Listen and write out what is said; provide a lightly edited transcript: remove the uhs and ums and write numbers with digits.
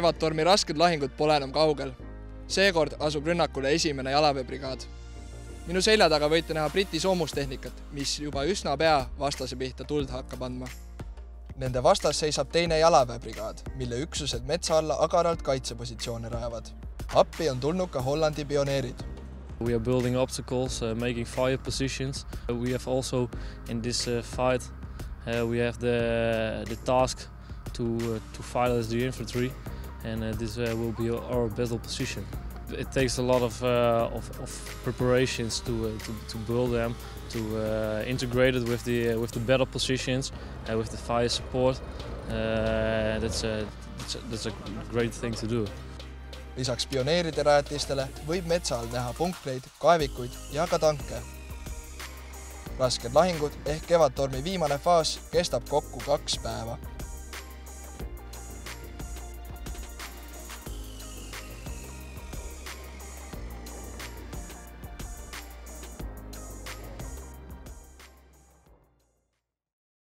Kevadtormi rasked lahingud pole enam kaugel. Seekord asub rünnakule esimene jalaväebrigaad. Minu selja taga võite näha Briti soomustehnikat, mis juba üsna pea vastase pihta tuld hakkab andma. Nende vastas seisab teine jalaväebrigaad, mille üksused metsa alla agaralt kaitsepositsioone rajavad. Appi on tulnud ka Hollandi pioneerid. We are building obstacles, making fire positions. We have also in this fight we have the task to fight as the infantry, and this will be our battle position. It takes a lot of preparations to build them, to integrate it with the battle positions and with the fire support. That's a great thing to do. Lisaks pioneeride rajatistele võib metsa all näha punkreid, kaevikuid ja ka tanke. Rasked lahingud ehk Kevadtormi viimane faas kestab kokku 2 päeva.